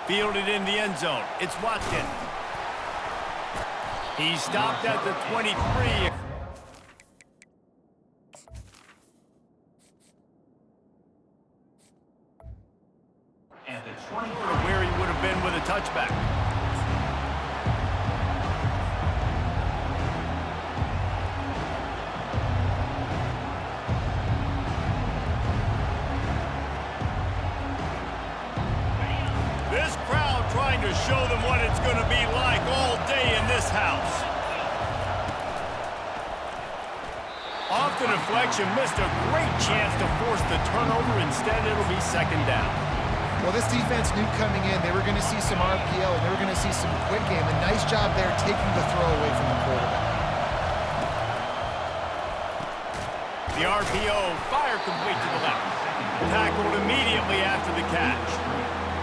Fielded in the end zone. It's Watkins. He stopped at the 23. And the 20. Where he would have been with a touchback. This crowd trying to show them what it's going to be like all day in this house. Off the deflection, missed a great chance to force the turnover. Instead, it'll be second down. Well, this defense knew coming in they were going to see some RPO and they were going to see some quick game. A nice job there taking the throw away from the quarterback. The RPO, fire complete to the left. Tackled immediately after the catch.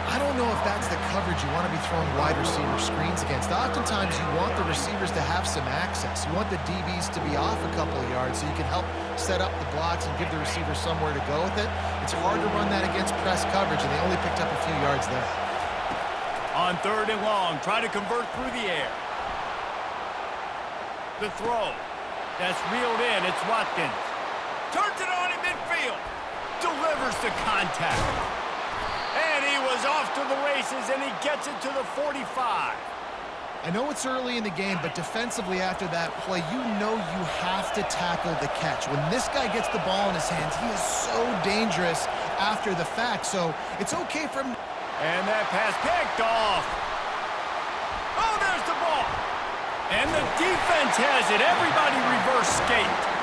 I don't know if that's the coverage you want to be throwing wide receiver screens against. Oftentimes, you want the receivers to have some access. You want the DBs to be off a couple of yards so you can help set up the blocks and give the receiver somewhere to go with it. It's hard to run that against press coverage, and they only picked up a few yards there. On 3rd and long, try to convert through the air. The throw. That's reeled in. It's Watkins. Turns it on in midfield. Delivers the contact. And he was off to the races, and he gets it to the 45. I know it's early in the game, but defensively after that play, you know you have to tackle the catch. When this guy gets the ball in his hands, he is so dangerous after the fact, so it's okay for him. And that pass picked off. Oh, there's the ball. And the defense has it. Everybody reverse skate.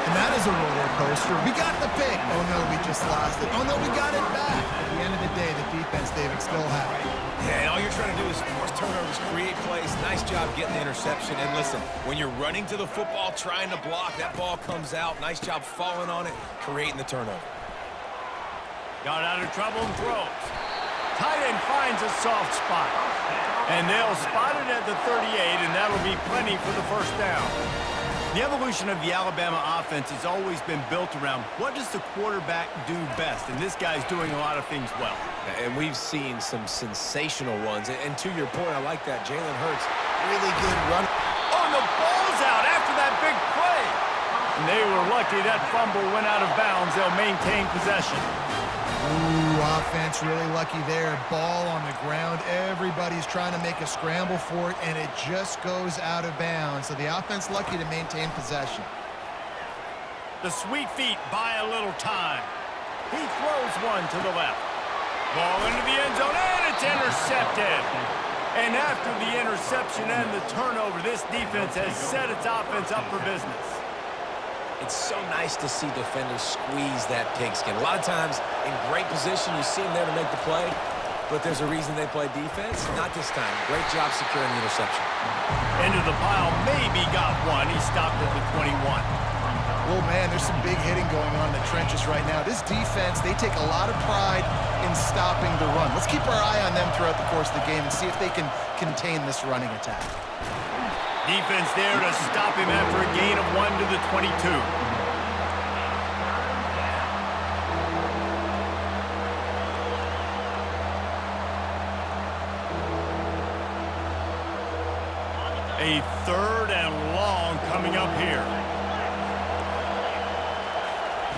And that is a roller coaster. We got the pick. Oh, no, we just lost it. Oh, no, we got it back. At the end of the day, the defense, David, still have it. Yeah, and all you're trying to do is force turnovers, create plays. Nice job getting the interception. And listen, when you're running to the football, trying to block, that ball comes out. Nice job falling on it, creating the turnover. Got out of trouble and throws. Tight end finds a soft spot. And they'll spot it at the 38, and that'll be plenty for the first down. The evolution of the Alabama offense has always been built around what does the quarterback do best, and this guy's doing a lot of things well. And we've seen some sensational ones. And to your point, I like that. Jalen Hurts, really good run. Oh, and the ball's out after that big play. And they were lucky that fumble went out of bounds. They'll maintain possession. Ooh, offense really lucky there. Ball on the ground. Everybody's trying to make a scramble for it, and it just goes out of bounds. So the offense lucky to maintain possession. The sweet feet buy a little time. He throws one to the left. Ball into the end zone, and it's intercepted. And after the interception and the turnover, this defense has set its offense up for business. It's so nice to see defenders squeeze that pigskin. A lot of times, in great position, you see them there to make the play, but there's a reason they play defense. Not this time. Great job securing the interception. Into the pile, maybe got one. He stopped at the 21. Oh, man, there's some big hitting going on in the trenches right now. This defense, they take a lot of pride in stopping the run. Let's keep our eye on them throughout the course of the game and see if they can contain this running attack. Defense there to stop him after a gain of 1 to the 22. A 3rd and long coming up here.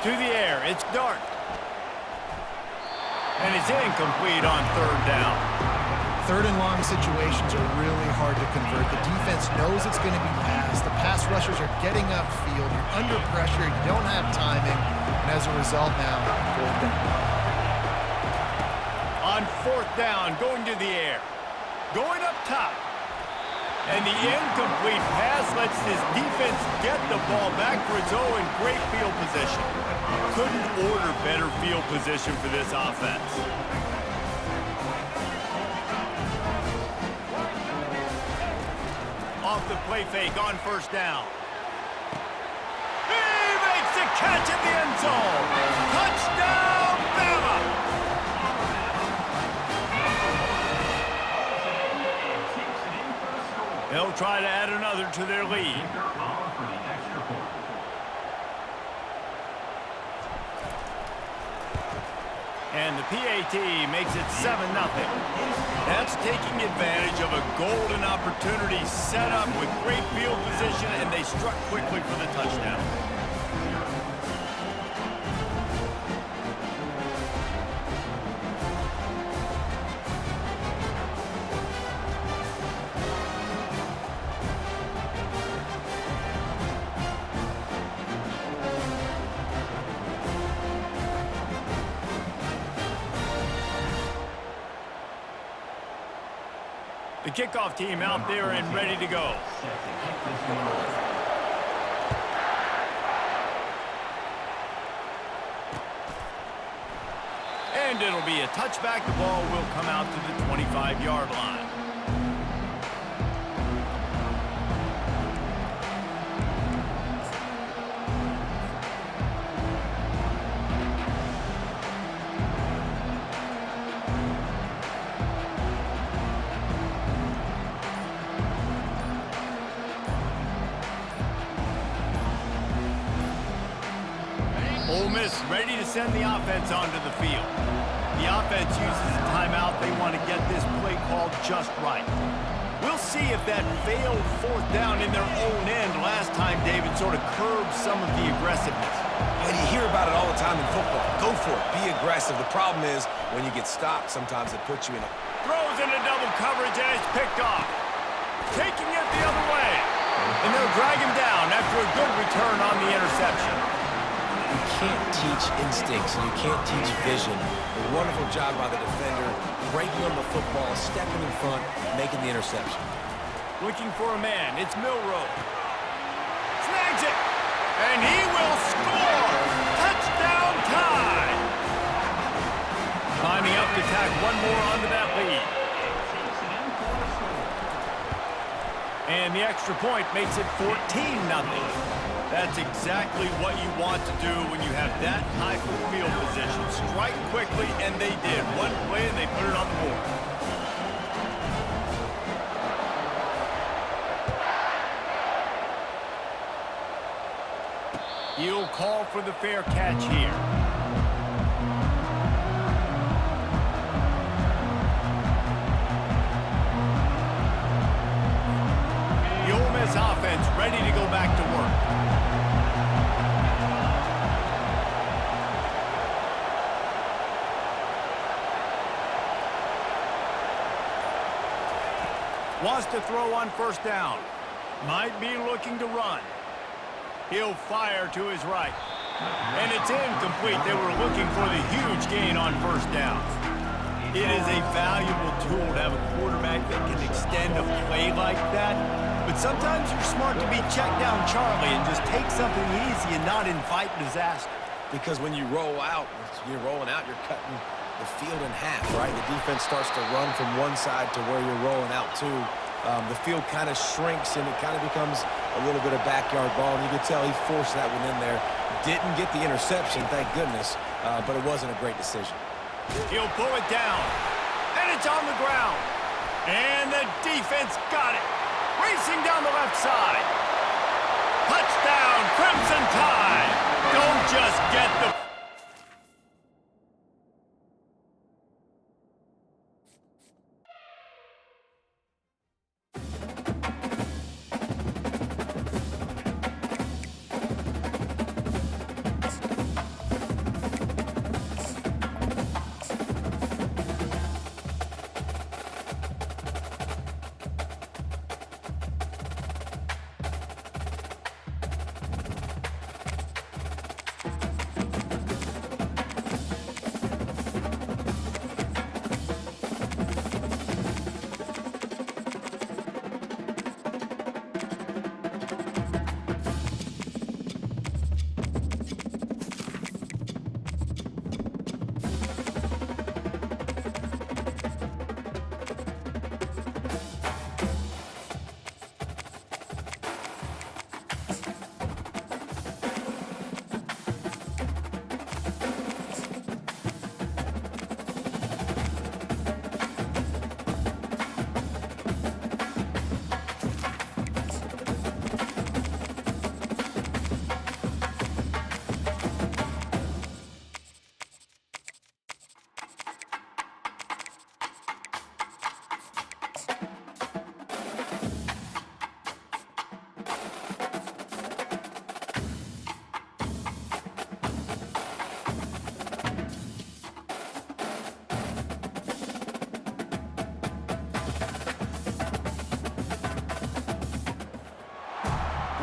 To the air, it's Dart. And it's incomplete on 3rd down. 3rd and long situations are really hard to convert. The defense knows it's going to be passed. The pass rushers are getting upfield. You're under pressure. You don't have timing. And as a result now, 4th down. On 4th down, going to the air. Going up top. And the incomplete pass lets this defense get the ball back for its own great field position. Couldn't order better field position for this offense. Off the play fake on 1st down. He makes the catch in the end zone. Touchdown, Bama! They'll try to add another to their lead. And the PAT makes it 7-0. That's taking advantage of a golden opportunity set up with great field position, and they struck quickly for the touchdown. The kickoff team out there and ready to go. And it'll be a touchback. The ball will come out to the 25-yard line. Ole Miss ready to send the offense onto the field. The offense uses a timeout. They want to get this play called just right. We'll see if that failed fourth down in their own end last time, David, sort of curbed some of the aggressiveness. And you hear about it all the time in football. Go for it. Be aggressive. The problem is when you get stopped, sometimes it puts you in a... Throws into double coverage, and it's picked off. Taking it the other way. And they'll drag him down after a good return on the interception. You can't teach instincts, and you can't teach vision. A wonderful job by the defender, breaking on the football, stepping in front, making the interception. Looking for a man. It's Milroe. Snags it. And he will score. Touchdown time. Climbing up to tack one more onto that lead. And the extra point makes it 14-0. That's exactly what you want to do when you have that type of field position. Strike quickly, and they did. One play, and they put it on the board. He'll call for the fair catch here. The Ole Miss offense ready to go back to work. Wants to throw on first down. Might be looking to run. He'll fire to his right. And it's incomplete. They were looking for the huge gain on first down. It is a valuable tool to have a quarterback that can extend a play like that. But sometimes you're smart to be check down Charlie and just take something easy and not invite disaster. Because when you roll out, you're rolling out, you're cutting the field in half, right? The defense starts to run from one side to where you're rolling out to. The field kind of shrinks, and it kind of becomes a little bit of backyard ball. And you can tell he forced that one in there. Didn't get the interception, thank goodness, but it wasn't a great decision. He'll pull it down, and it's on the ground. And the defense got it. Racing down the left side. Touchdown, Crimson Tide. Don't just get the...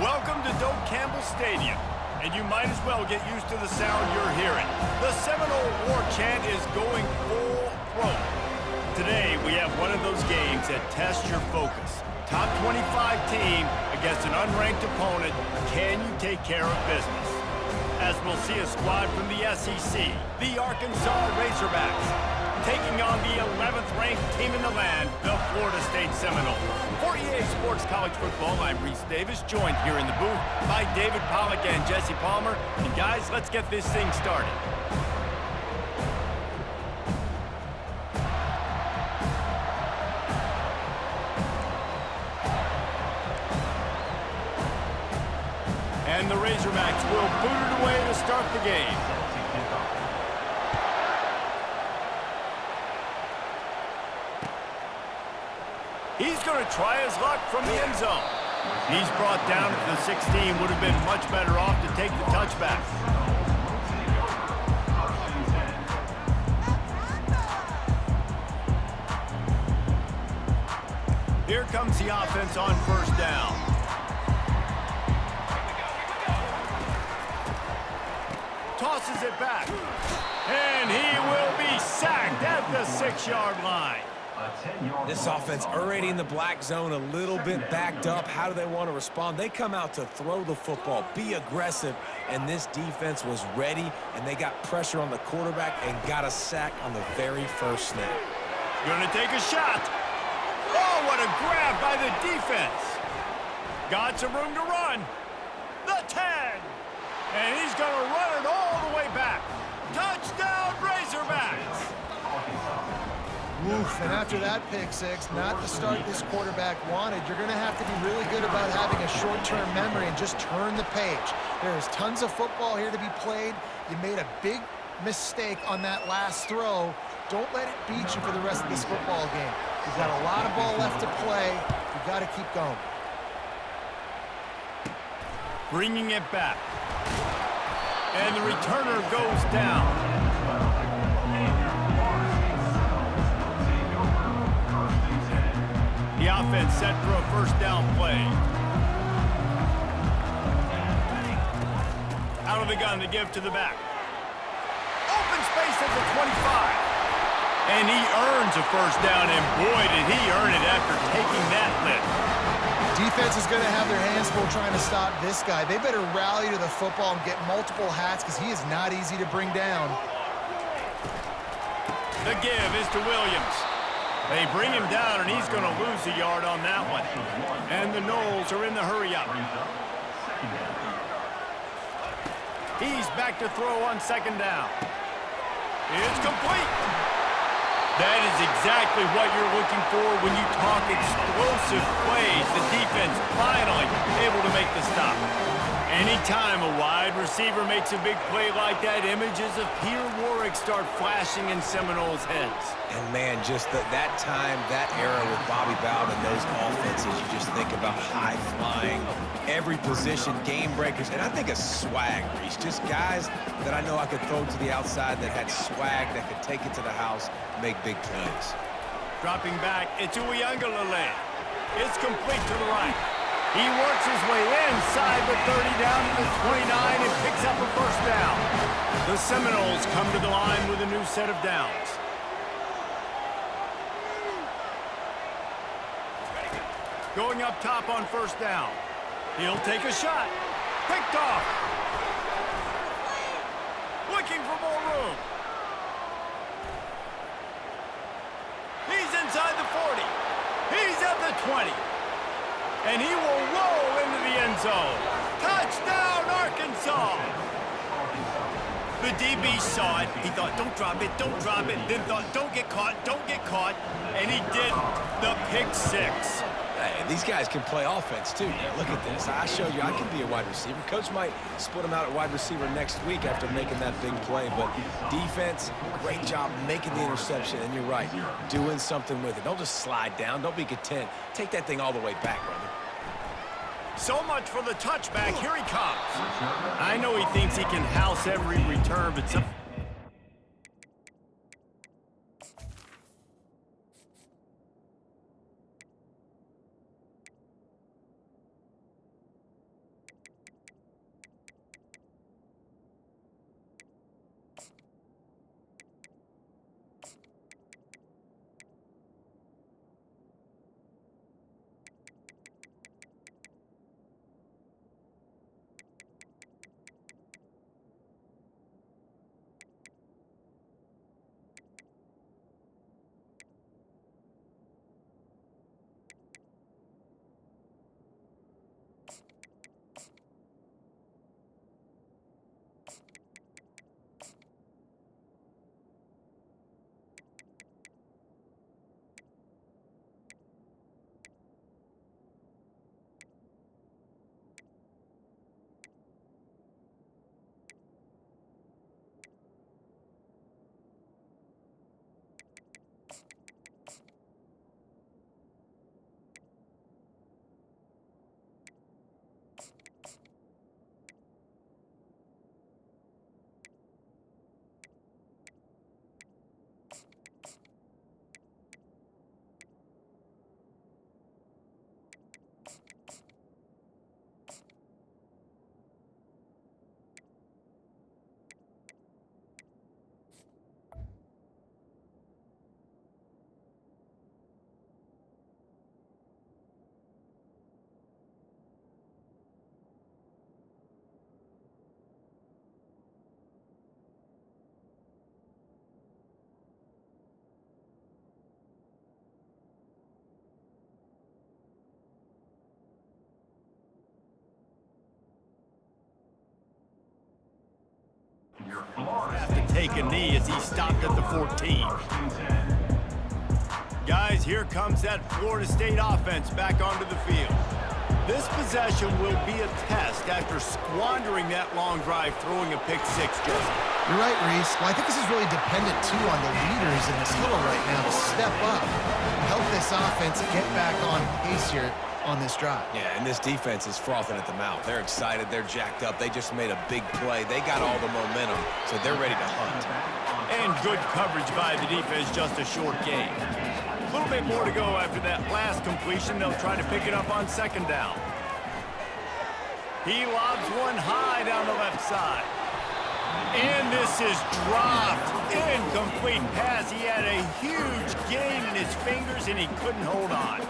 Welcome to Doak Campbell Stadium, and you might as well get used to the sound you're hearing. The Seminole War Chant is going full throat. Today, we have one of those games that tests your focus. Top 25 team against an unranked opponent. Can you take care of business? As we'll see a squad from the SEC, the Arkansas Razorbacks, taking on the 11th ranked team in the land, the Florida State Seminoles. For EA Sports College Football, I'm Reese Davis, joined here in the booth by David Pollack and Jesse Palmer. And guys, let's get this thing started. And the Razorbacks will boot it away to start the game. He's going to try his luck from the end zone. He's brought down at the 16. Would have been much better off to take the touchback. Here comes the offense on first down. Tosses it back. And he will be sacked at the 6-yard line. This offense already in the black zone, a little bit backed up. How do they want to respond? They come out to throw the football, be aggressive, and this defense was ready, and they got pressure on the quarterback and got a sack on the very first snap. Gonna take a shot. Oh, what a grab by the defense. Got some room to run. The 10. And he's gonna run it all the way back. Touchdown, Razorbacks. Oof, and after that pick six, not the start this quarterback wanted. You're going to have to be really good about having a short-term memory and just turn the page. There's tons of football here to be played. You made a big mistake on that last throw. Don't let it beat you for the rest of this football game. You've got a lot of ball left to play. You've got to keep going. Bringing it back. And the returner goes down. The offense set for a first down play. Out of the gun to give to the back. Open space at the 25. And he earns a first down, and boy, did he earn it after taking that lift. Defense is going to have their hands full trying to stop this guy. They better rally to the football and get multiple hats because he is not easy to bring down. The give is to Williams. They bring him down, and he's going to lose a yard on that one. And the Noles are in the hurry-up. He's back to throw on second down. It's complete. That is exactly what you're looking for when you talk explosive plays. The defense finally able to make the stop. Anytime a wide receiver makes a big play like that, images of Peter Warwick start flashing in Seminoles' heads. And, man, just that time, that era with Bobby Bowden and those offenses, you just think about high-flying, every position, game breakers, and I think a swag, Reese. Just guys that I know I could throw to the outside that had swag, that could take it to the house, make big plays. Dropping back, it's Uiagalelei. It's complete to the right. He works his way inside the 30 down to the 29 and picks up a first down. The Seminoles come to the line with a new set of downs. Going up top on first down. He'll take a shot. Picked off. Looking for more room. He's inside the 40. He's at the 20. And he will roll into the end zone. Touchdown, Arkansas! The DB saw it. He thought, don't drop it, don't drop it. Then thought, don't get caught, don't get caught. And he didn't. The pick six. Hey, these guys can play offense, too. Now, look at this. I showed you I can be a wide receiver. Coach might split him out at wide receiver next week after making that big play. But defense, great job making the interception. And you're right, doing something with it. Don't just slide down. Don't be content. Take that thing all the way back, brother. So much for the touchback. Here he comes. I know he thinks he can house every return, but some... take a knee as he stopped at the 14. Guys, here comes that Florida State offense back onto the field. This possession will be a test after squandering that long drive throwing a pick six, Jesse. You're right, Reese. Well, I think this is really dependent, too, on the leaders in this huddle right now to step up and help this offense get back on pace here on this drive. Yeah, and this defense is frothing at the mouth. They're excited. They're jacked up. They just made a big play. They got all the momentum, so they're ready to hunt. And good coverage by the defense, just a short game. A little bit more to go after that last completion. They'll try to pick it up on second down. He lobs one high down the left side. And this is dropped. Incomplete pass. He had a huge gain in his fingers, and he couldn't hold on.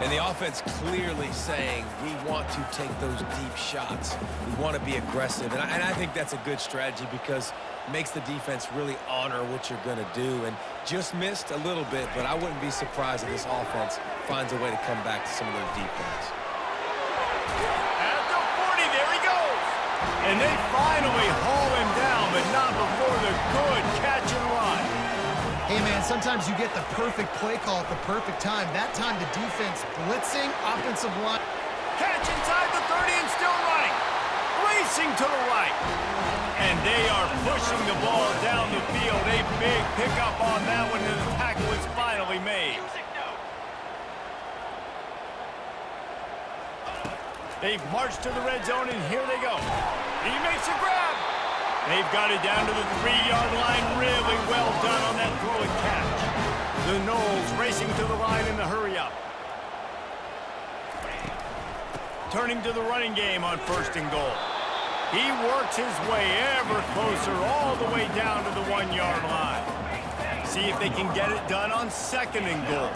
And the offense clearly saying, we want to take those deep shots. We want to be aggressive. And I think that's a good strategy because it makes the defense really honor what you're going to do. And just missed a little bit, but I wouldn't be surprised if this offense finds a way to come back to some of those deep ones. At the 40, there he goes. And they finally haul him down, but not before the good catch and run. Hey, man, sometimes you get the perfect play call at the perfect time. That time the defense blitzing, offensive line. Catch inside the 30 and still running. Racing to the right. And they are pushing the ball down the field. A big pickup on that one, and the tackle is finally made. They've marched to the red zone, and here they go. He makes a grab. They've got it down to the 3-yard line. Really well done on that throw and catch. The Noles racing to the line in the hurry-up. Turning to the running game on 1st and goal. He works his way ever closer all the way down to the 1-yard line. See if they can get it done on 2nd and goal.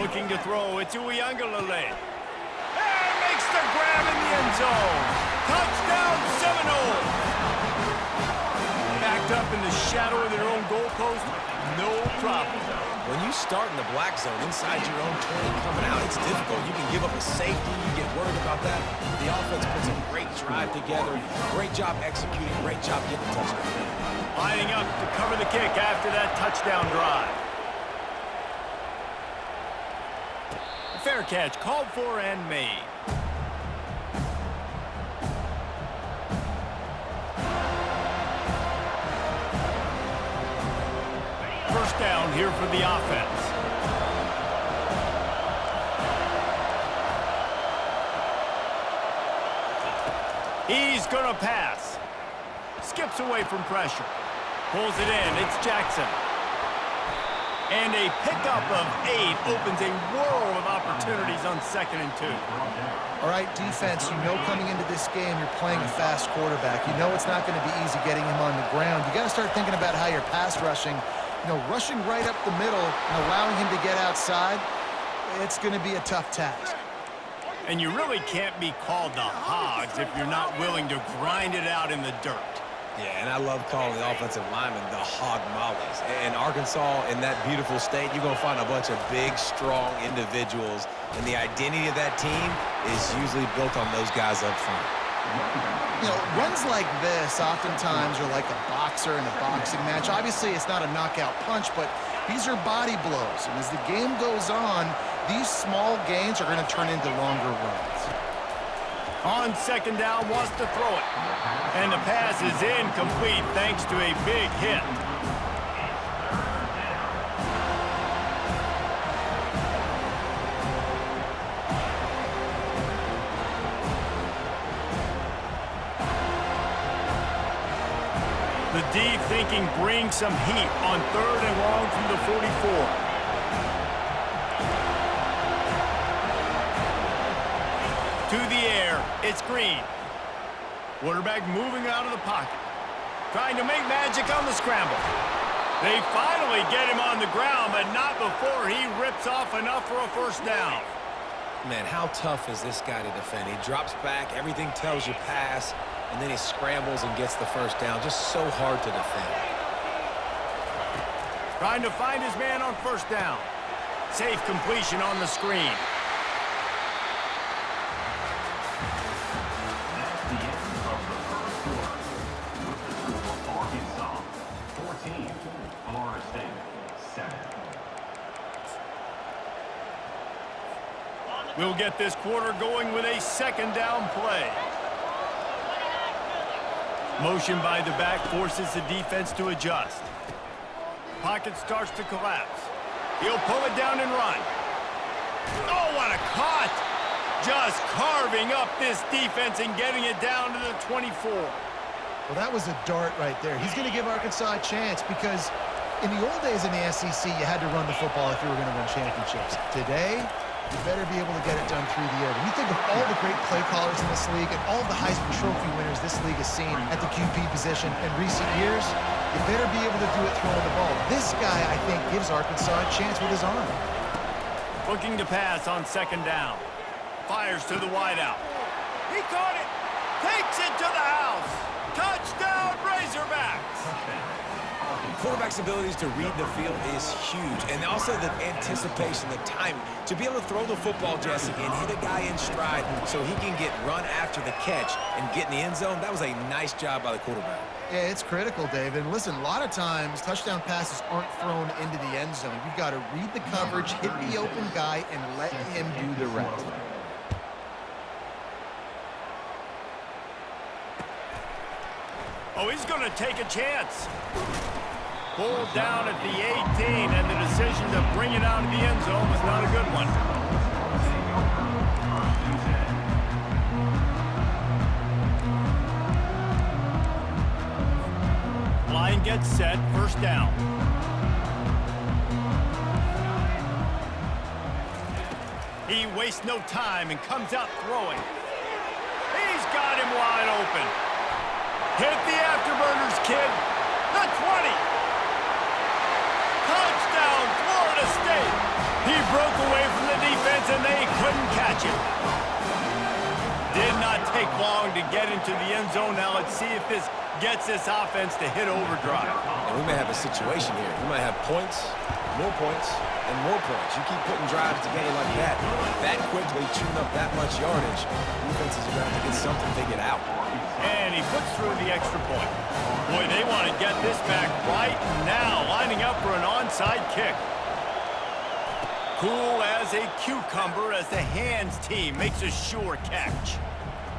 Looking to throw, it's Uiagalelei. And makes the grab in the end zone. Touchdown Seminoles. Backed up in the shadow of their own goalpost, no problem. When you start in the black zone inside your own 20 coming out, it's difficult. You can give up a safety. You get worried about that. The offense puts a great drive together. Great job executing. Great job getting the touchdown. Lining up to cover the kick after that touchdown drive. Fair catch called for and made. First down here for the offense. He's going to pass. Skips away from pressure. Pulls it in. It's Jackson. And a pickup of 8 opens a world of opportunities on 2nd and 2. All right, defense, you know coming into this game you're playing a fast quarterback. You know it's not going to be easy getting him on the ground. You got to start thinking about how you're pass rushing. You know, rushing right up the middle and allowing him to get outside, it's going to be a tough task. And you really can't be called the Hogs if you're not willing to grind it out in the dirt. Yeah, and I love calling the offensive linemen the hog mollies. In Arkansas, in that beautiful state, you're going to find a bunch of big, strong individuals, and the identity of that team is usually built on those guys up front. You know, runs like this oftentimes are like a boxer in a boxing match. Obviously, it's not a knockout punch, but these are body blows. And as the game goes on, these small gains are going to turn into longer runs. On 2nd down, wants to throw it. And the pass is incomplete thanks to a big hit. The D thinking bring some heat on 3rd and long from the 44. To the air, it's Green. Quarterback moving out of the pocket. Trying to make magic on the scramble. They finally get him on the ground, but not before he rips off enough for a first down. Man, how tough is this guy to defend? He drops back, everything tells you pass, and then he scrambles and gets the first down. Just so hard to defend. Trying to find his man on 1st down. Safe completion on the screen. We'll get this quarter going with a second down play. Motion by the back forces the defense to adjust. Pocket starts to collapse. He'll pull it down and run. Oh, what a cut! Just carving up this defense and getting it down to the 24. Well, that was a dart right there. He's going to give Arkansas a chance because in the old days in the SEC, you had to run the football if you were going to win championships. Today, you better be able to get it done through the air. When you think of all the great play callers in this league and all the Heisman Trophy winners this league has seen at the QB position in recent years, you better be able to do it throwing the ball. This guy, I think, gives Arkansas a chance with his arm. Looking to pass on second down. Fires to the wideout. He caught it. Takes it to the house. Touchdown, Razorbacks. Quarterback's abilities to read the field is huge, and also the anticipation, the timing. To be able to throw the football, Jesse, and hit a guy in stride so he can get run after the catch and get in the end zone, that was a nice job by the quarterback. Yeah, it's critical, David. Listen, a lot of times touchdown passes aren't thrown into the end zone. You've got to read the coverage, hit the open guy, and let him do the rest. Oh, he's going to take a chance. Pulled down at the 18, and the decision to bring it out of the end zone was not a good one. Line gets set, first down. He wastes no time and comes out throwing. He's got him wide open. Hit the afterburners, kid. The 20. Touchdown, Florida State. He broke away from the defense, and they couldn't catch him. Did not take long to get into the end zone. Now let's see if this gets this offense to hit overdrive. And we may have a situation here. We might have points, and more points. You keep putting drives together like that quickly tune up that much yardage, defenses are going to have to get something figured out. And he puts through the extra point. Boy, they want to get this back right now, lining up for an onside kick. Cool as a cucumber as the hands team makes a sure catch.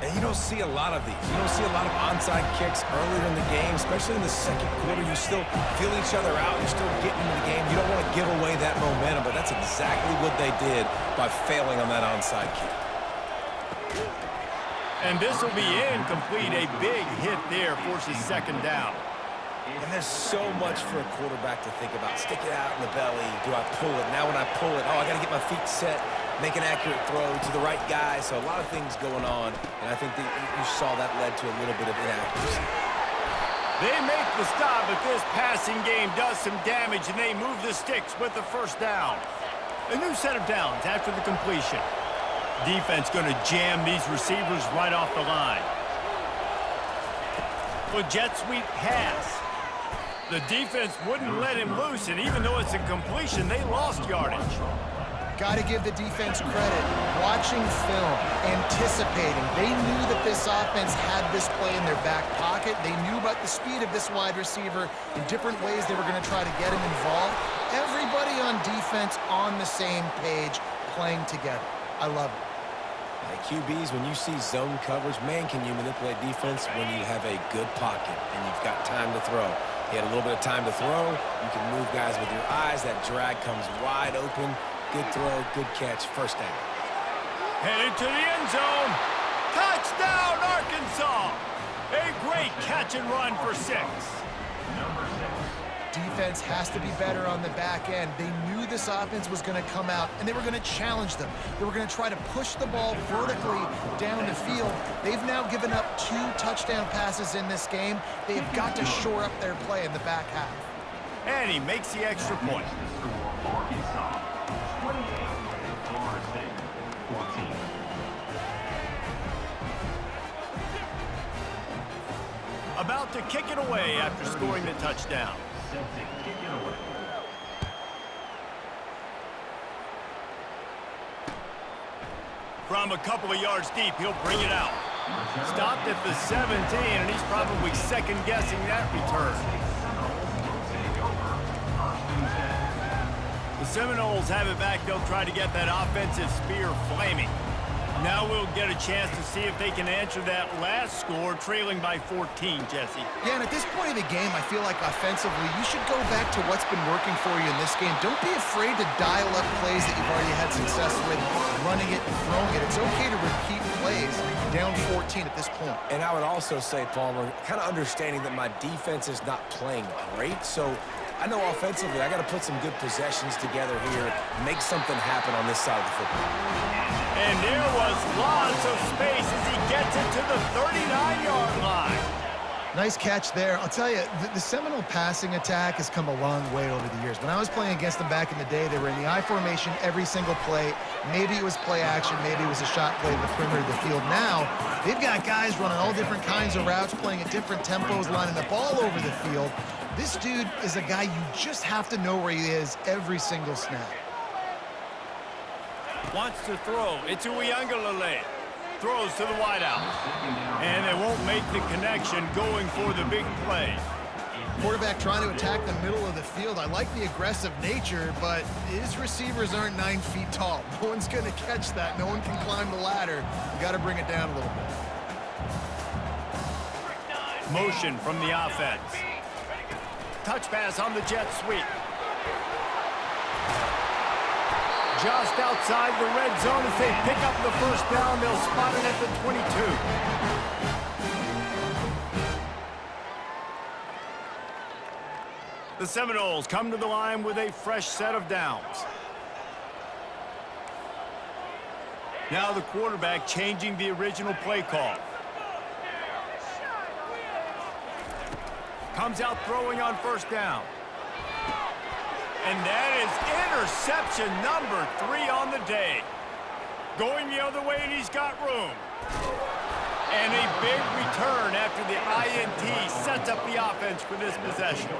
And you don't see a lot of these. You don't see a lot of onside kicks earlier in the game, especially in the second quarter. You still feel each other out. You're still getting into the game. You don't want to give away that momentum, but that's exactly what they did by failing on that onside kick. And this will be incomplete. A big hit there forces second down. And there's so much for a quarterback to think about. Stick it out in the belly. Do I pull it? Now when I pull it, I got to get my feet set, make an accurate throw to the right guy. So a lot of things going on, and I think that you saw that led to a little bit of inaccuracy. They make the stop, but this passing game does some damage, and they move the sticks with the first down. A new set of downs after the completion. Defense going to jam these receivers right off the line. Well, jet sweep pass. The defense wouldn't let him loose, and even though it's a completion, they lost yardage. Got to give the defense credit. Watching film, anticipating. They knew that this offense had this play in their back pocket. They knew about the speed of this wide receiver in different ways they were going to try to get him involved. Everybody on defense on the same page, playing together. I love it. QBs, when you see zone coverage, man, can you manipulate defense when you have a good pocket and you've got time to throw. He had a little bit of time to throw. You can move guys with your eyes. That drag comes wide open. Good throw, good catch, first down. Headed to the end zone. Touchdown, Arkansas. A great catch and run for 6. Defense has to be better on the back end. They knew this offense was going to come out, and they were going to challenge them. They were going to try to push the ball vertically down the field. They've now given up 2 touchdown passes in this game. They've got to shore up their play in the back half. And he makes the extra point. About to kick it away after scoring the touchdown. From a couple of yards deep, he'll bring it out. Stopped at the 17, and he's probably second-guessing that return. The Seminoles have it back. They'll try to get that offensive spear flaming. Now we'll get a chance to see if they can answer that last score, trailing by 14, Jesse. Yeah, and at this point of the game, I feel like offensively, you should go back to what's been working for you in this game. Don't be afraid to dial up plays that you've already had success with, running it and throwing it. It's okay to repeat plays down 14 at this point. And I would also say, Palmer, kind of understanding that my defense is not playing great, so I know offensively I got to put some good possessions together here, make something happen on this side of the football. And there was lots of space as he gets it to the 39-yard line. Nice catch there. I'll tell you, the Seminole passing attack has come a long way over the years. When I was playing against them back in the day, they were in the I formation every single play. Maybe it was play action, maybe it was a shot play to the perimeter of the field. Now, they've got guys running all different kinds of routes, playing at different tempos, lining up all over the field. This dude is a guy you just have to know where he is every single snap. Wants to throw. It's Uiagalelei. Throws to the wideout. And they won't make the connection going for the big play. Quarterback trying to attack the middle of the field. I like the aggressive nature, but his receivers aren't 9 feet tall. No one's going to catch that. No one can climb the ladder. You got to bring it down a little bit. Motion from the offense. Touch pass on the jet sweep. Just outside the red zone as they pick up the first down. They'll spot it at the 22. The Seminoles come to the line with a fresh set of downs. Now the quarterback changing the original play call. Comes out throwing on first down. And that is interception number 3 on the day. Going the other way, and he's got room. And a big return after the INT sets up the offense for this possession.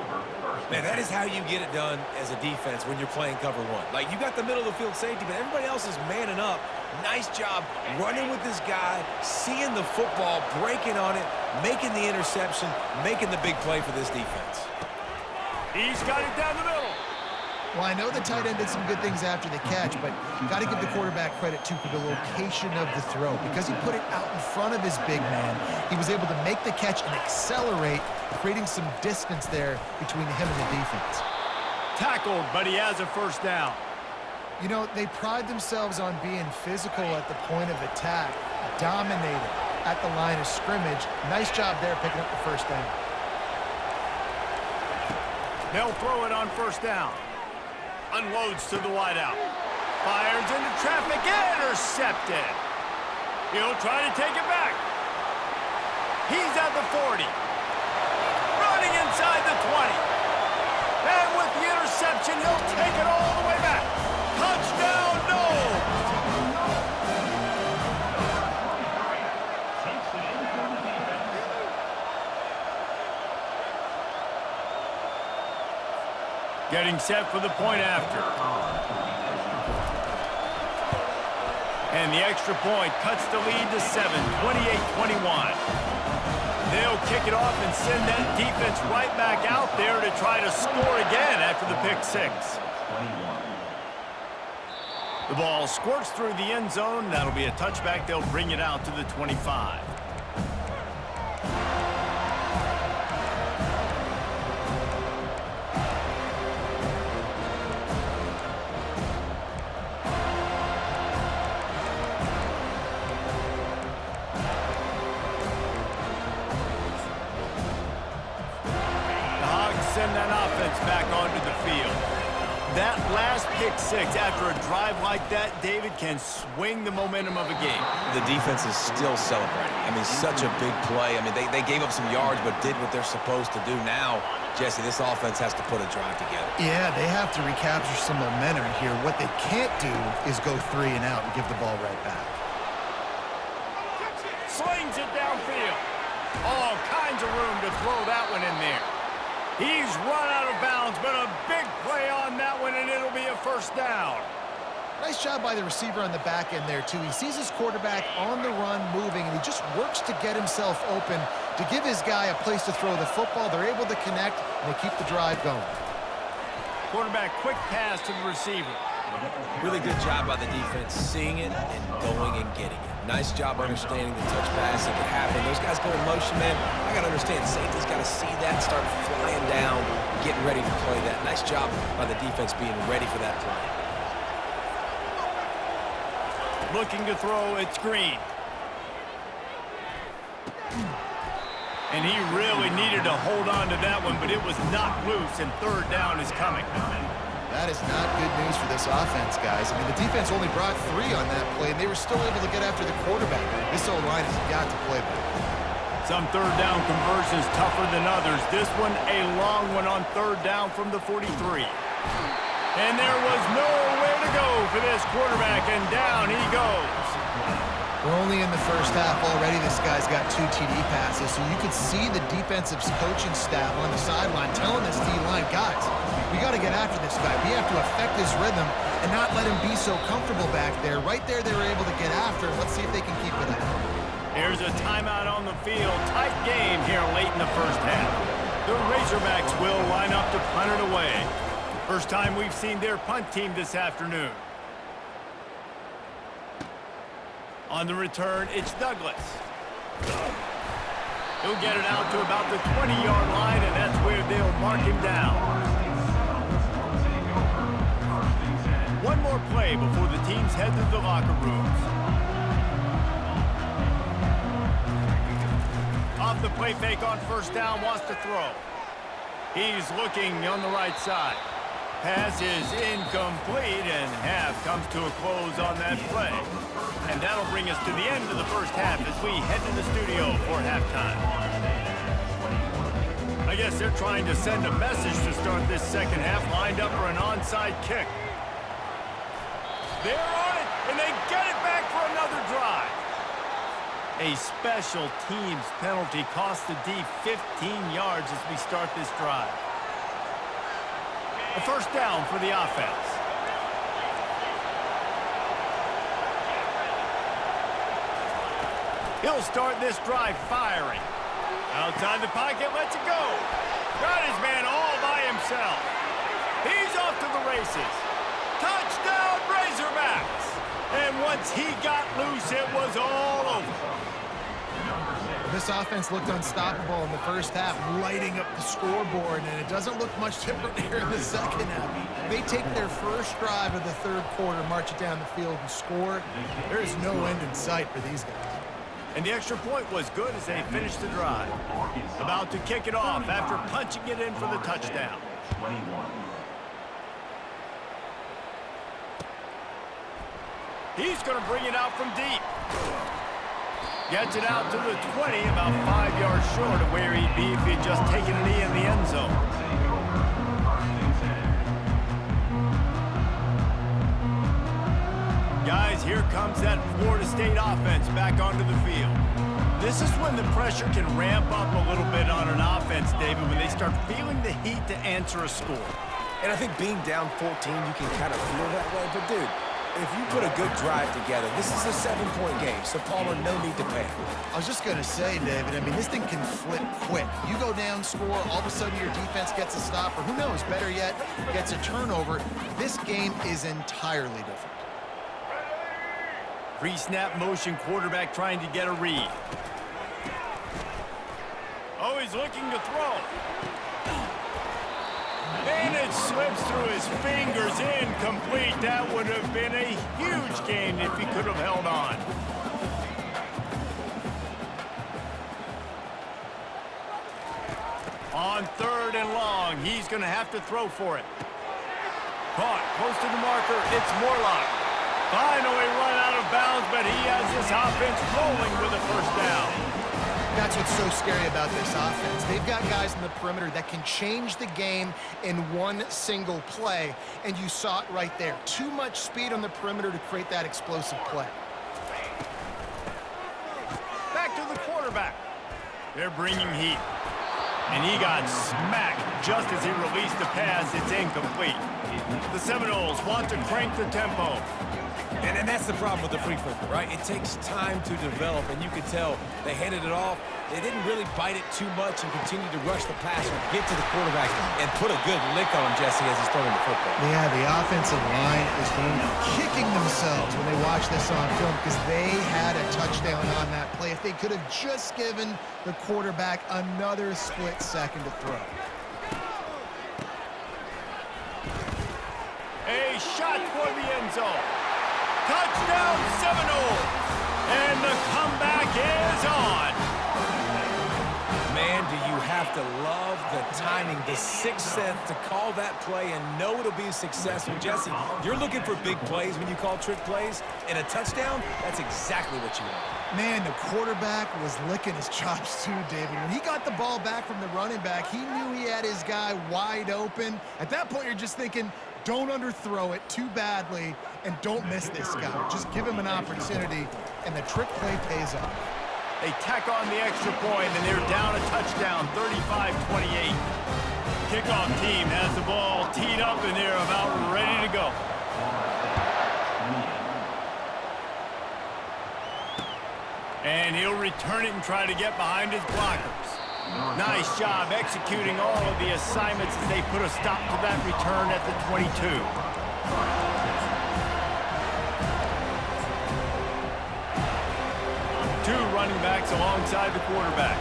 Man, that is how you get it done as a defense when you're playing cover 1. Like, you got the middle of the field safety, but everybody else is manning up. Nice job running with this guy, seeing the football, breaking on it, making the interception, making the big play for this defense. He's got it down the middle. Well, I know the tight end did some good things after the catch, but got to give the quarterback credit, too, for the location of the throw. Because he put it out in front of his big man, he was able to make the catch and accelerate, creating some distance there between him and the defense. Tackled, but he has a first down. You know, they pride themselves on being physical at the point of attack, dominating at the line of scrimmage. Nice job there picking up the first down. They'll throw it on first down. Unloads to the wideout. Fires into traffic. Intercepted. He'll try to take it back. He's at the 40. Running inside the 20. And with the interception, he'll take it all the way back. Touchdown, Noles! Getting set for the point after. And the extra point cuts the lead to 7, 28-21. They'll kick it off and send that defense right back out there to try to score again after the pick 6. The ball squirts through the end zone. That'll be a touchback. They'll bring it out to the 25. Send that offense back onto the field. That last pick 6 after a drive like that, David, can swing the momentum of a game. The defense is still celebrating. I mean, such a big play. I mean, they gave up some yards but did what they're supposed to do. Now, Jesse, this offense has to put a drive together. Yeah, they have to recapture some momentum here. What they can't do is go 3 and out and give the ball right back. Slings it downfield. All kinds of room to throw that one in there. He's run out of bounds, but a big play on that one, and it'll be a first down. Nice job by the receiver on the back end there, too. He sees his quarterback on the run moving, and he just works to get himself open to give his guy a place to throw the football. They're able to connect, and they keep the drive going. Quarterback quick pass to the receiver. Really good job by the defense seeing it and going and getting it. Nice job understanding the touch pass that could happen. Those guys go in motion, man. I got to understand, safety's got to see that, start flying down, getting ready to play that. Nice job by the defense being ready for that play. Looking to throw, it's Green. And he really needed to hold on to that one, but it was knocked loose, and third down is coming. That is not good news for this offense, guys. I mean, the defense only brought 3 on that play, and they were still able to get after the quarterback. This O-line has got to play better. Some third down conversions tougher than others. This one, a long one on third down from the 43. And there was nowhere to go for this quarterback, and down he goes. We're only in the first half already. This guy's got 2 TD passes, so you could see the defensive coaching staff on the sideline telling this D-line, guys, we got to get after this guy. We have to affect his rhythm and not let him be so comfortable back there. Right there, they were able to get after him. Let's see if they can keep it up. Here's a timeout on the field. Tight game here late in the first half. The Razorbacks will line up to punt it away. First time we've seen their punt team this afternoon. On the return, it's Douglas. He'll get it out to about the 20-yard line, and that's where they'll mark him down. One more play before the teams head to the locker rooms. Off the play fake on first down, wants to throw. He's looking on the right side. Pass is incomplete, and half comes to a close on that play. And that'll bring us to the end of the first half as we head to the studio for halftime. I guess they're trying to send a message to start this second half, lined up for an onside kick. They're on it, and they get it back for another drive. A special teams penalty cost the D 15 yards as we start this drive. A first down for the offense. He'll start this drive firing. Outside the pocket, lets it go. Got his man all by himself. He's off to the races. Touchdown, Razorbacks! And once he got loose, it was all over. This offense looked unstoppable in the first half, lighting up the scoreboard, and it doesn't look much different here in the second half. They take their first drive of the third quarter, march it down the field, and score. There is no end in sight for these guys. And the extra point was good as they finished the drive. About to kick it off after punching it in for the touchdown. He's going to bring it out from deep. Gets it out to the 20, about 5 yards short of where he'd be if he'd just taken a knee in the end zone. Guys, here comes that Florida State offense back onto the field. This is when the pressure can ramp up a little bit on an offense, David, when they start feeling the heat to answer a score. And I think being down 14, you can kind of feel that way. But, dude, if you put a good drive together, this is a 7-point game, so Palmer, no need to panic. I was just going to say, David, I mean, this thing can flip quick. You go down, score, all of a sudden your defense gets a stop, or who knows, better yet, gets a turnover. This game is entirely different. Pre-snap motion, quarterback trying to get a read. Oh, he's looking to throw. And it slips through his fingers, incomplete. That would have been a huge gain if he could have held on. On third and long, he's going to have to throw for it. Caught, close to the marker, it's Morlock. Finally run out of bounds, but he has this offense rolling with a first down. That's what's so scary about this offense. They've got guys in the perimeter that can change the game in one single play, and you saw it right there. Too much speed on the perimeter to create that explosive play. Back to the quarterback. They're bringing heat. And he got smacked just as he released the pass. It's incomplete. The Seminoles want to crank the tempo. And that's the problem with the free flipper, right? It takes time to develop, and you could tell they handed it off. They didn't really bite it too much and continued to rush the passer, get to the quarterback, and put a good lick on him, Jesse, as he's throwing the football. Yeah, the offensive line is going to be kicking themselves when they watch this on film because they had a touchdown on that play. If they could have just given the quarterback another split second to throw. A shot toward the end zone. Touchdown Seminoles! And the comeback is on. Man, do you have to love the timing, the sixth sense to call that play and know it'll be successful. Jesse, you're looking for big plays when you call trick plays, and a touchdown, that's exactly what you want. Man, the quarterback was licking his chops too, David. When he got the ball back from the running back, he knew he had his guy wide open. At that point, you're just thinking, don't underthrow it too badly and don't miss this guy. Just give him an opportunity, and the trick play pays off. They tack on the extra point, and they're down a touchdown, 35-28. Kickoff team has the ball teed up, and they're about ready to go. And he'll return it and try to get behind his blockers. Nice job executing all of the assignments as they put a stop to that return at the 22. Two running backs alongside the quarterback.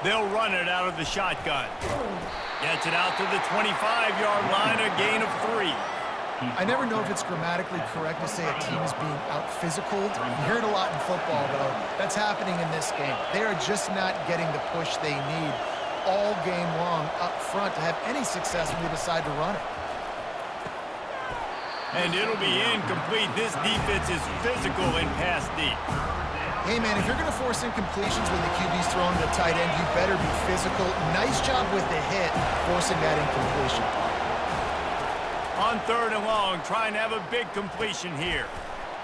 They'll run it out of the shotgun. Gets it out to the 25-yard line, a gain of 3. I never know if it's grammatically correct to say a team is being out-physicaled. You hear it a lot in football, though. That's happening in this game. They are just not getting the push they need all game long up front to have any success when they decide to run it. And it'll be incomplete. This defense is physical in pass deep. Hey, man, if you're going to force incompletions when the QB's throwing to the tight end, you better be physical. Nice job with the hit, forcing that incompletion. On 3rd and long, trying to have a big completion here.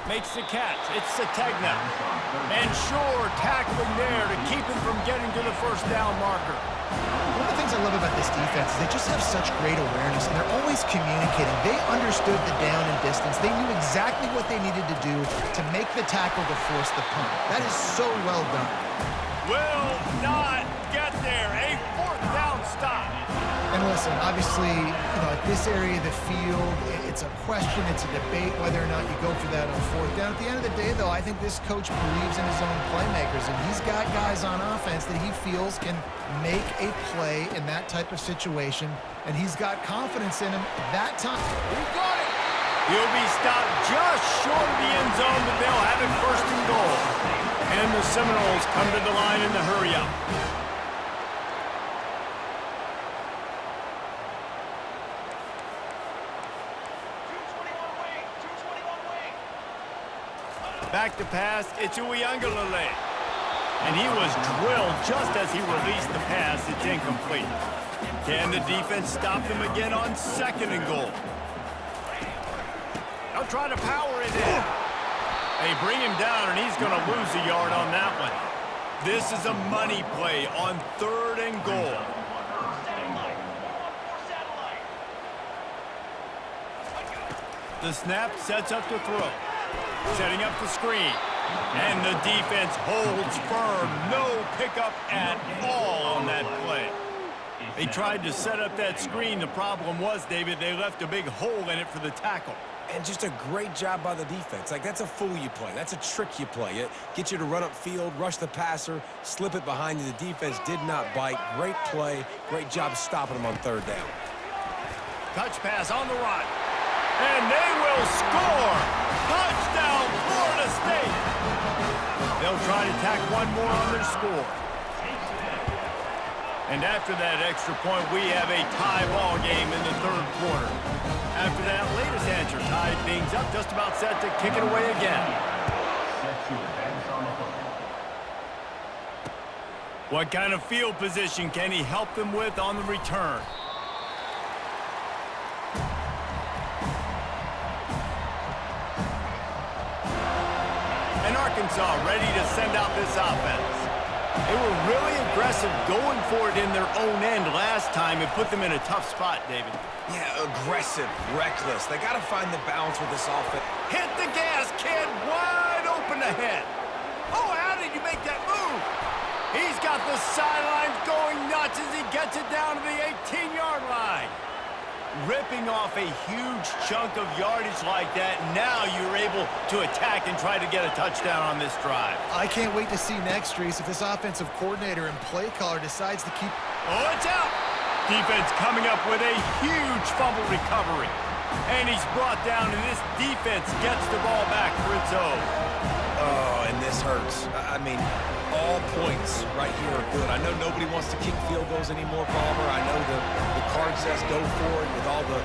Makes the catch. It's Sategna. And sure, tackling there to keep him from getting to the first down marker. One of the things I love about this defense is they just have such great awareness, and they're always communicating. They understood the down and distance. They knew exactly what they needed to do to make the tackle to force the punt. That is so well done. Will not get there. A 4th down stop. And listen, obviously, at this area of the field, it's a question, it's a debate whether or not you go for that on 4th down. At the end of the day, though, I think this coach believes in his own playmakers, and he's got guys on offense that he feels can make a play in that type of situation, and he's got confidence in him that time. He got it. He'll be stopped just short of the end zone, but they'll have it 1st and goal. And the Seminoles come to the line in the hurry-up. Back to pass, it's Uiagalelei. And he was drilled just as he released the pass. It's incomplete. Can the defense stop them again on 2nd and goal? They'll try to power it in. They bring him down, and he's going to lose a yard on that one. This is a money play on 3rd and goal. The snap sets up to throw. Setting up the screen. And the defense holds firm. No pickup at all on that play. They tried to set up that screen. The problem was, David, they left a big hole in it for the tackle. And just a great job by the defense. Like, that's a fool you play. That's a trick you play. It gets you to run upfield, rush the passer, slip it behind you. The defense did not bite. Great play. Great job stopping them on 3rd down. Touch pass on the run. And they will score. Touchdown, Florida State. They'll try to tack one more on their score. And after that extra point, we have a tie ball game in the 3rd quarter. After that latest answer tied things up, just about set to kick it away again. What kind of field position can he help them with on the return? And Arkansas ready to send out this offense. They were really aggressive going for it in their own end last time and put them in a tough spot, David. Yeah, aggressive, reckless. They got to find the balance with this offense. Hit the gas, kid. Wide open ahead. Oh, how did you make that move? He's got the sidelines going nuts as he gets it down to the 18-yard line. Ripping off a huge chunk of yardage like that, now you're able to attack and try to get a touchdown on this drive. I can't wait to see next, Reese, if this offensive coordinator and play caller decides to keep... Oh, it's out! Defense coming up with a huge fumble recovery. And he's brought down, and this defense gets the ball back for its own. Oh, and this hurts. I mean, all points right here are good. I know nobody wants to kick field goals anymore, Palmer. I know the card says go for it with all the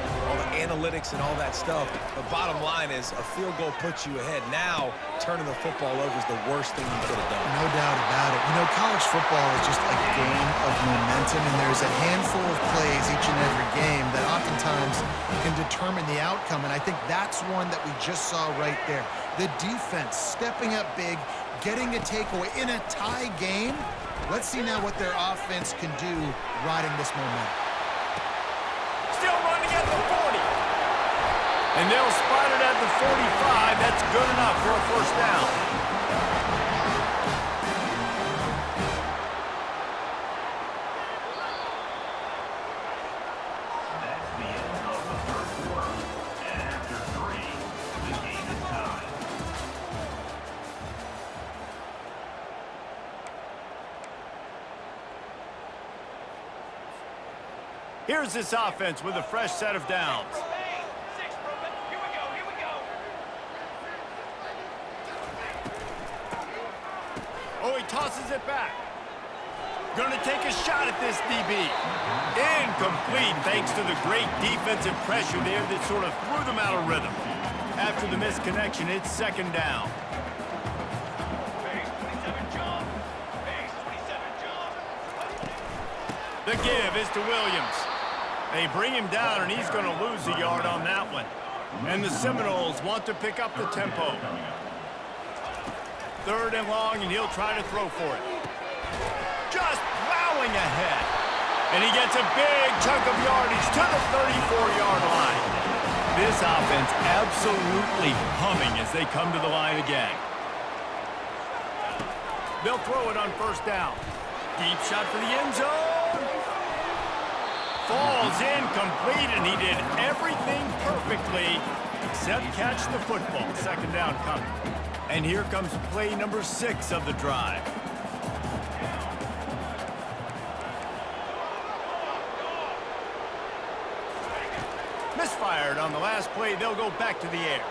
analytics and all that stuff. The bottom line is a field goal puts you ahead. Now, turning the football over is the worst thing you could have done. No doubt about it. You know, college football is just a game of momentum, and there's a handful of plays each and every game that oftentimes can determine the outcome, and I think that's one that we just saw right there. The defense stepping up big, getting a takeaway in a tie game. Let's see now what their offense can do riding this momentum. Still running at the 40. And they'll spot it at the 45. That's good enough for a first down. Here's this offense with a fresh set of downs. Oh, he tosses it back. Going to take a shot at this DB. Incomplete thanks to the great defensive pressure there that sort of threw them out of rhythm. After the misconnection, it's second down. The give is to Williams. They bring him down, and he's going to lose a yard on that one. And the Seminoles want to pick up the tempo. Third and long, and he'll try to throw for it. Just plowing ahead. And he gets a big chunk of yardage to the 34-yard line. This offense absolutely humming as they come to the line again. They'll throw it on first down. Deep shot for the end zone. Falls incomplete, and he did everything perfectly except catch the football. Second down coming. And here comes play number 6 of the drive. Misfired on the last play. They'll go back to the air.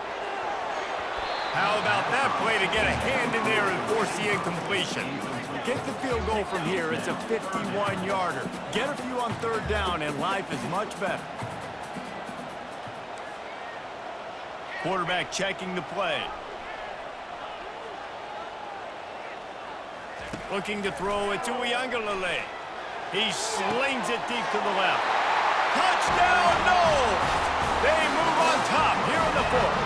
How about that play to get a hand in there and force the incompletion? Get the field goal from here. It's a 51-yarder. Get a few on third down, and life is much better. Quarterback checking the play. Looking to throw it to Uiagalelei. He slings it deep to the left. Touchdown, no! They move on top here in the fourth.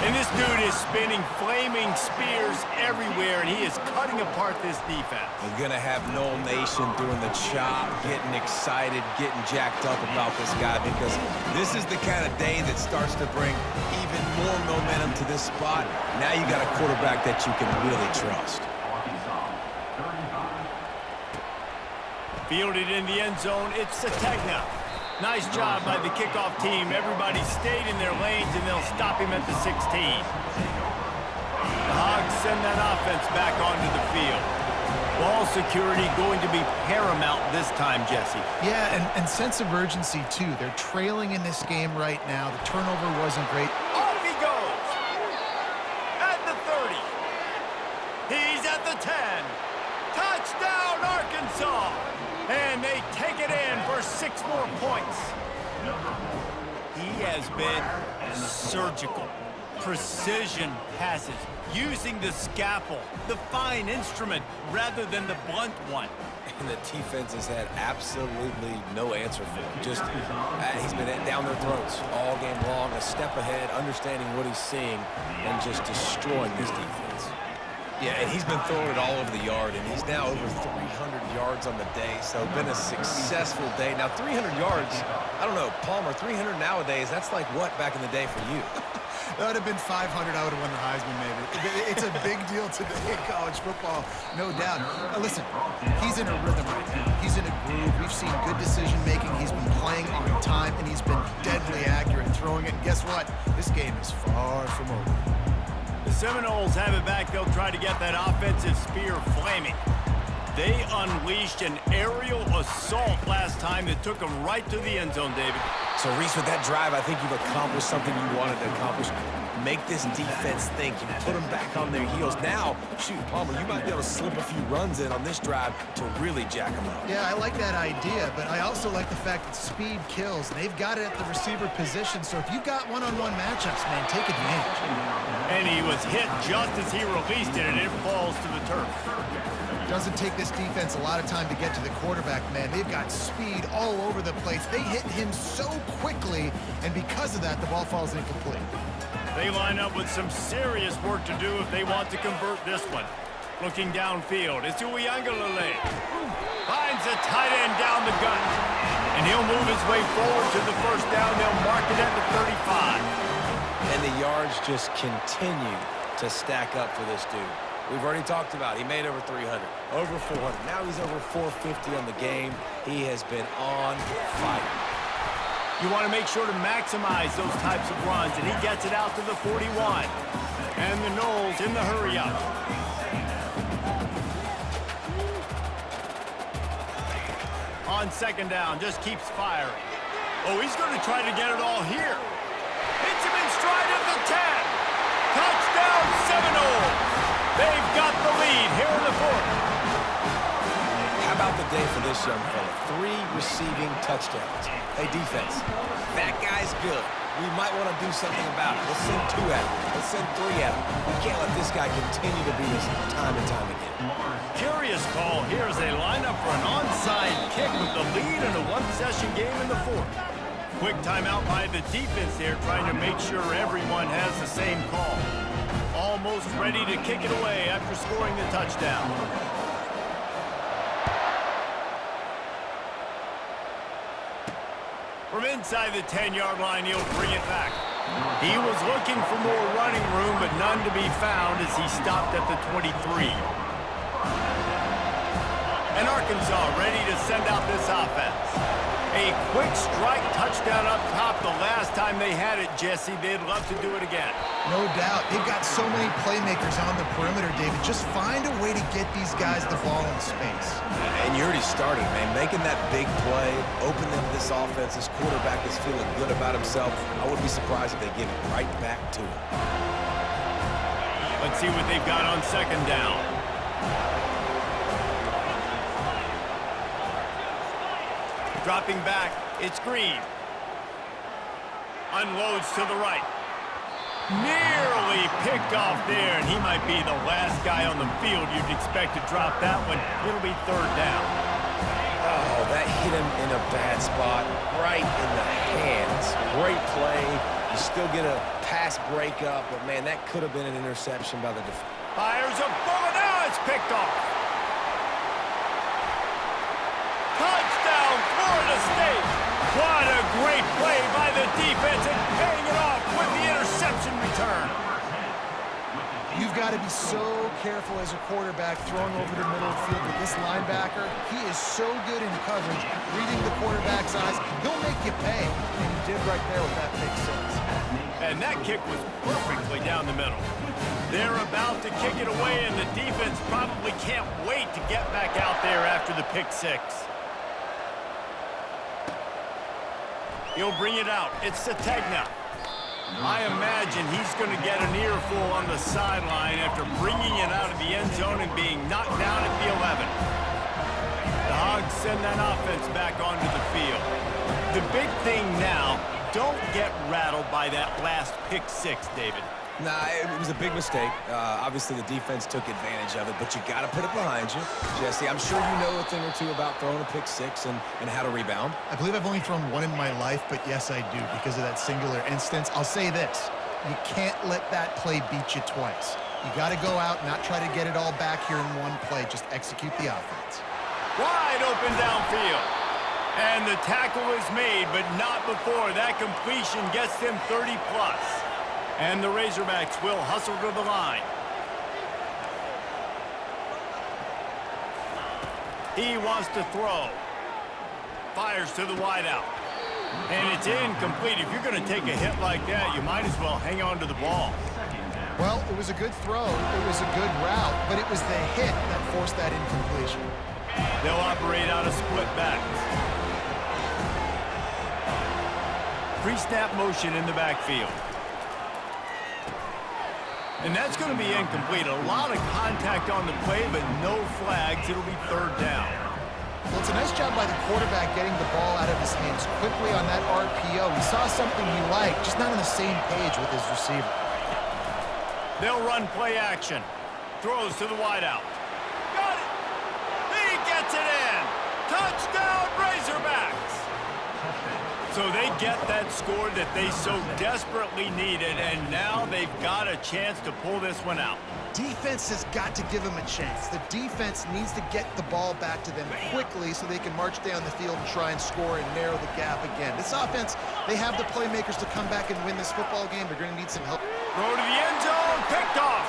And this dude is spinning flaming spears everywhere, and he is cutting apart this defense. We're going to have Noel Nation doing the chop, getting excited, getting jacked up about this guy, because this is the kind of day that starts to bring even more momentum to this spot. Now you got a quarterback that you can really trust. Fielded in the end zone, it's Sategna. Nice job by the kickoff team. Everybody stayed in their lanes, and they'll stop him at the 16. The Hogs send that offense back onto the field. Ball security going to be paramount this time, Jesse. Yeah, and sense of urgency, too. They're trailing in this game right now. The turnover wasn't great. Off he goes! At the 30. He's at the 10. Touchdown, Arkansas! And they take it in for 6 more points. He has been surgical. Precision passes, using the scalpel, the fine instrument, rather than the blunt one. And the defense has had absolutely no answer for him. Just, he's been down their throats all game long, a step ahead, understanding what he's seeing, and just destroying this defense. Yeah, and he's been throwing it all over the yard, and he's now over 300 yards on the day, so been a successful day. Now, 300 yards, I don't know, Palmer, 300 nowadays, that's like what back in the day for you? That would have been 500. I would have won the Heisman, maybe. It's a big deal today in college football, no doubt. Listen, he's in a rhythm right now. He's in a groove. We've seen good decision-making. He's been playing on time, and he's been deadly accurate throwing it. And guess what? This game is far from over. The Seminoles have it back. They'll try to get that offensive spear flaming. They unleashed an aerial assault last time that took them right to the end zone, David. So, Reese, with that drive, I think you've accomplished something you wanted to accomplish. Make this defense think. You put them back on their heels. Now, shoot, Palmer, you might be able to slip a few runs in on this drive to really jack them up. Yeah, I like that idea, but I also like the fact that speed kills. They've got it at the receiver position, so if you've got one-on-one matchups, man, take advantage. And he was hit just as he released it, and it falls to the turf. Doesn't take this defense a lot of time to get to the quarterback, man. They've got speed all over the place. They hit him so quickly, and because of that, the ball falls incomplete. They line up with some serious work to do if they want to convert this one. Looking downfield, it's Uiagalelei. Finds a tight end down the gut. And he'll move his way forward to the first down. They'll mark it at the 35. And the yards just continue to stack up for this dude. We've already talked about it. He made over 300, over 400. Now he's over 450 on the game. He has been on fire. You want to make sure to maximize those types of runs, and he gets it out to the 41. And the Noles in the hurry-up. On second down, just keeps firing. Oh, he's going to try to get it all here. Hits him in stride at the 10. Touchdown, Seminoles. They've got the lead here in the fourth. How about the day for this young fella? 3 receiving touchdowns. Hey, defense, that guy's good. We might want to do something about it. Let's send 2 at him. Let's send 3 at him. We can't let this guy continue to beat us time and time again. Curious call here as they line up for an onside kick with the lead in a one-possession game in the fourth. Quick timeout by the defense there, trying to make sure everyone has the same call. Almost ready to kick it away after scoring the touchdown. From inside the 10-yard line, he'll bring it back. He was looking for more running room, but none to be found as he stopped at the 23. And Arkansas ready to send out this offense. A quick strike touchdown up top the last time they had it, Jesse. They'd love to do it again. No doubt. They've got so many playmakers on the perimeter, David. Just find a way to get these guys the ball in space. And you already started, man. Making that big play, open them to this offense. This quarterback is feeling good about himself. I wouldn't be surprised if they give it right back to him. Let's see what they've got on second down. Dropping back, it's Green. Unloads to the right. Nearly picked off there, and he might be the last guy on the field you'd expect to drop that one. It'll be third down. Oh, that hit him in a bad spot, right in the hands. Great play. You still get a pass breakup, but, man, that could have been an interception by the defense. Fires a bullet. Now it's picked off. Touchdown, Florida State. What a great play by the defense and paying it off with the interception return. You've got to be so careful as a quarterback throwing over the middle of the field with this linebacker. He is so good in coverage, reading the quarterback's eyes. He'll make you pay, and he did right there with that pick 6. And that kick was perfectly down the middle. They're about to kick it away, and the defense probably can't wait to get back out there after the pick 6. He'll bring it out. It's Sategna. I imagine he's going to get an earful on the sideline after bringing it out of the end zone and being knocked down at the 11. The Hogs send that offense back onto the field. The big thing now, don't get rattled by that last pick 6, David. Nah, it was a big mistake. Obviously, the defense took advantage of it, but you got to put it behind you. Jesse, I'm sure you know a thing or two about throwing a pick 6 and how to rebound. I believe I've only thrown one in my life, but yes, I do because of that singular instance. I'll say this. You can't let that play beat you twice. You got to go out, not try to get it all back here in one play. Just execute the offense. Wide open downfield. And the tackle is made, but not before that completion gets them 30+. And the Razorbacks will hustle to the line. He wants to throw. Fires to the wideout. And it's incomplete. If you're going to take a hit like that, you might as well hang on to the ball. Well, it was a good throw. It was a good route, but it was the hit that forced that incompletion. They'll operate out of split backs. Pre-snap motion in the backfield. And that's going to be incomplete. A lot of contact on the play, but no flags. It'll be third down. Well, it's a nice job by the quarterback getting the ball out of his hands quickly on that RPO. He saw something he liked, just not on the same page with his receiver. They'll run play action. Throws to the wideout. Got it! He gets it in! Touchdown, Razorbacks! So they get that score that they so desperately needed, and now they've got a chance to pull this one out. Defense has got to give them a chance. The defense needs to get the ball back to them quickly so they can march down the field and try and score and narrow the gap again. This offense, they have the playmakers to come back and win this football game. They're going to need some help. Throw to the end zone, picked off.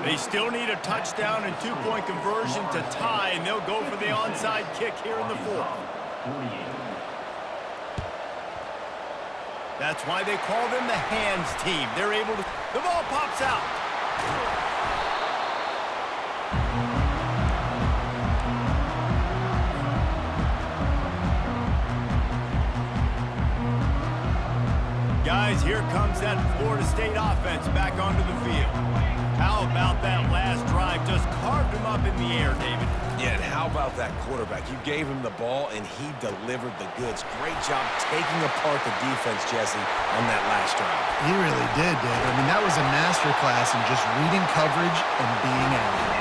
They still need a touchdown and two-point conversion to tie, and they'll go for the onside kick here in the fourth. That's why they call them the hands team. They're able to... The ball pops out. Guys, here comes that Florida State offense back onto the field. How about that last drive? Just carved him up in the air, David. Yeah, and how about that quarterback? You gave him the ball, and he delivered the goods. Great job taking apart the defense, Jesse, on that last drive. He really did, Dave. I mean, that was a masterclass in just reading coverage and being accurate.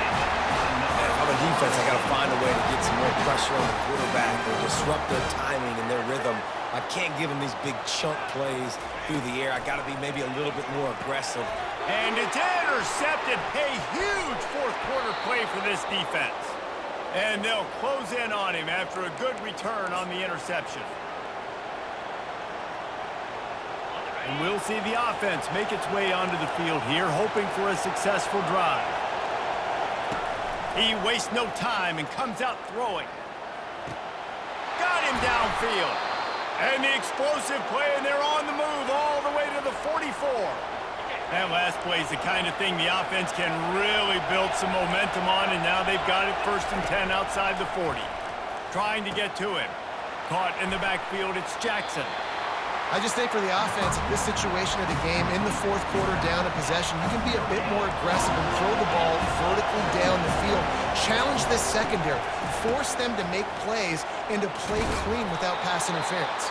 And if I'm a defense, I got to find a way to get some more pressure on the quarterback or disrupt their timing and their rhythm. I can't give them these big chunk plays through the air. I got to be maybe a little bit more aggressive. And it's intercepted. A huge fourth-quarter play for this defense. And they'll close in on him after a good return on the interception. And we'll see the offense make its way onto the field here, hoping for a successful drive. He wastes no time and comes out throwing. Got him downfield. And the explosive play, and they're on the move all the way to the 44. That last play is the kind of thing the offense can really build some momentum on, and now they've got it 1st and 10 outside the 40. Trying to get to him. Caught in the backfield, it's Jackson. I just think for the offense, in this situation of the game, in the fourth quarter down a possession, you can be a bit more aggressive and throw the ball vertically down the field. Challenge this secondary. Force them to make plays and to play clean without pass interference.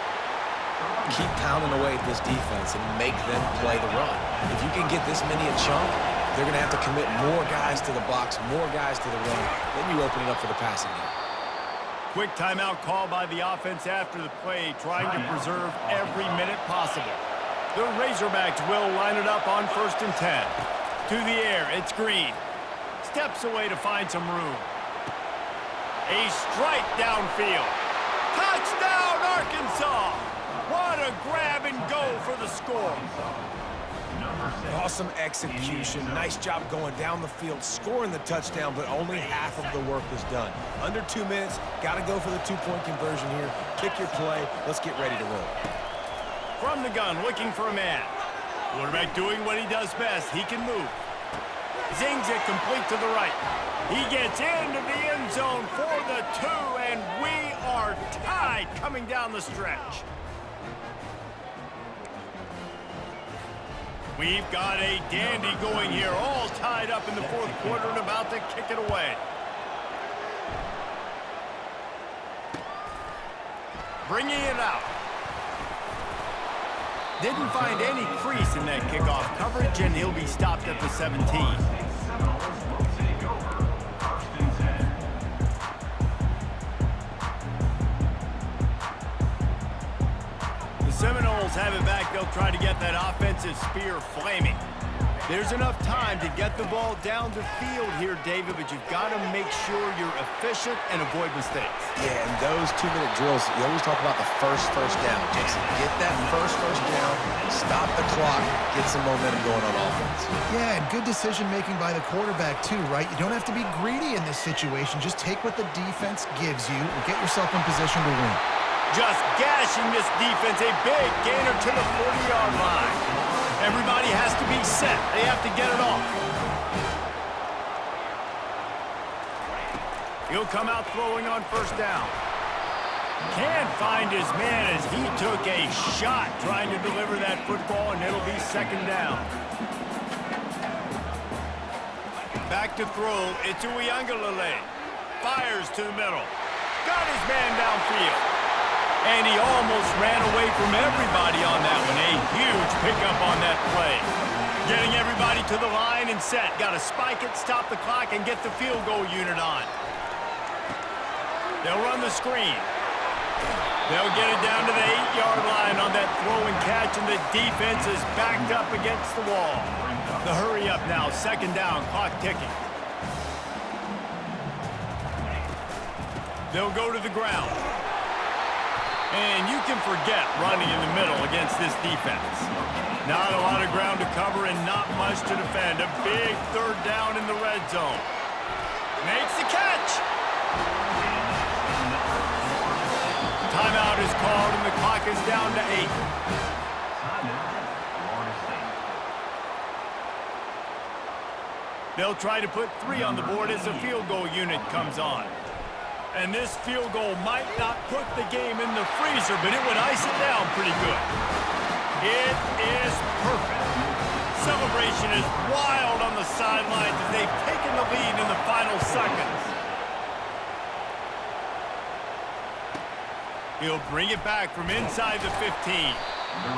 Keep pounding away at this defense and make them play the run. If you can get this many a chunk, they're going to have to commit more guys to the box, more guys to the run. Then you open it up for the passing game. Quick timeout call by the offense after the play, trying to preserve every minute possible. The Razorbacks will line it up on 1st and 10. To the air, it's Green. Steps away to find some room. A strike downfield. Touchdown, Arkansas! What a grab and go for the score. Awesome execution. Nice job going down the field, scoring the touchdown, but only half of the work was done. Under 2 minutes, got to go for the two-point conversion here. Kick your play. Let's get ready to roll. From the gun, looking for a man. Quarterback doing what he does best. He can move. Zings it complete to the right. He gets into the end zone for the 2, and we are tied coming down the stretch. We've got a dandy going here, all tied up in the fourth quarter and about to kick it away. Bringing it out. Didn't find any crease in that kickoff coverage, and he'll be stopped at the 17. they'll try to get that offensive spear flaming. There's enough time to get the ball down the field here, David, but you've got to make sure you're efficient and avoid mistakes. Yeah, and those 2-minute drills, you always talk about the first down. Jason, get that first down, stop the clock, get some momentum going on offense. Yeah, and good decision-making by the quarterback, too, right? You don't have to be greedy in this situation. Just take what the defense gives you and get yourself in position to win. Just gashing this defense, a big gainer to the 40-yard line. Everybody has to be set. They have to get it off. He'll come out throwing on first down. Can't find his man as he took a shot trying to deliver that football, and it'll be second down. Back to throw. It's Uiagalelei. Fires to the middle. Got his man downfield. And he almost ran away from everybody on that one. A huge pickup on that play. Getting everybody to the line and set. Got to spike it, stop the clock, and get the field goal unit on. They'll run the screen. They'll get it down to the 8-yard line on that throw and catch, and the defense is backed up against the wall. The hurry up now, second down, clock ticking. They'll go to the ground. And you can forget running in the middle against this defense. Not a lot of ground to cover and not much to defend. A big third down in the red zone. Makes the catch. Timeout is called and the clock is down to 8. They'll try to put 3 on the board as the field goal unit comes on. And this field goal might not put the game in the freezer, but it would ice it down pretty good. It is perfect. Celebration is wild on the sidelines as they've taken the lead in the final seconds. He'll bring it back from inside the 15.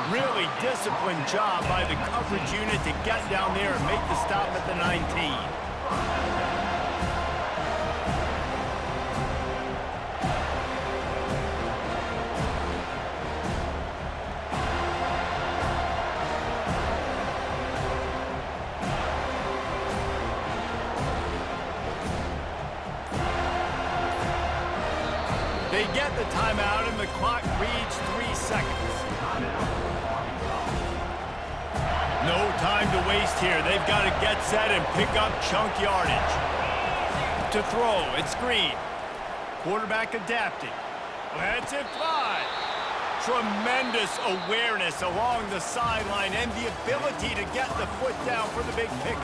Really disciplined job by the coverage unit to get down there and make the stop at the 19. They get the timeout, and the clock reads 3 seconds. No time to waste here. They've got to get set and pick up chunk yardage. To throw, it's screen. Quarterback adapting. Lets it fly. Tremendous awareness along the sideline and the ability to get the foot down for the big pick.